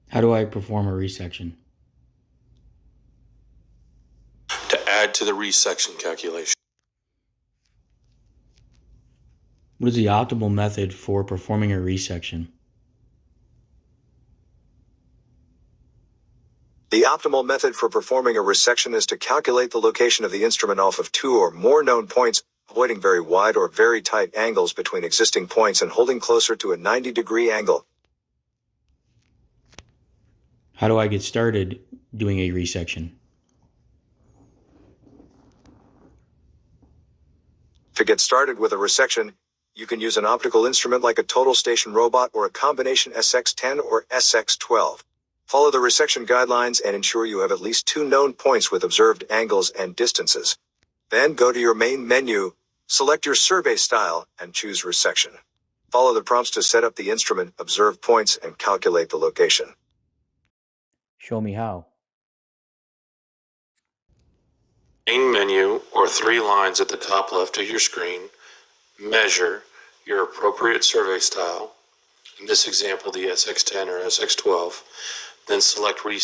How do I perform a resection? To add to the resection calculation. What is the optimal method for performing a resection? The optimal method for performing a resection is to calculate the location of the instrument off of two or more known points, avoiding very wide or very tight angles between existing points and holding closer to a 90-degree angle. How do I get started doing a resection? To get started with a resection, you can use an optical instrument like a total station robot or a combination SX10 or SX12. Follow the resection guidelines and ensure you have at least two known points with observed angles and distances. Then go to your main menu, select your survey style, and choose resection. Follow the prompts to set up the instrument, observe points, and calculate the location. Show me how. Main menu, or three lines at the top left of your screen, measure your appropriate survey style, in this example the SX10 or SX12, then select resection.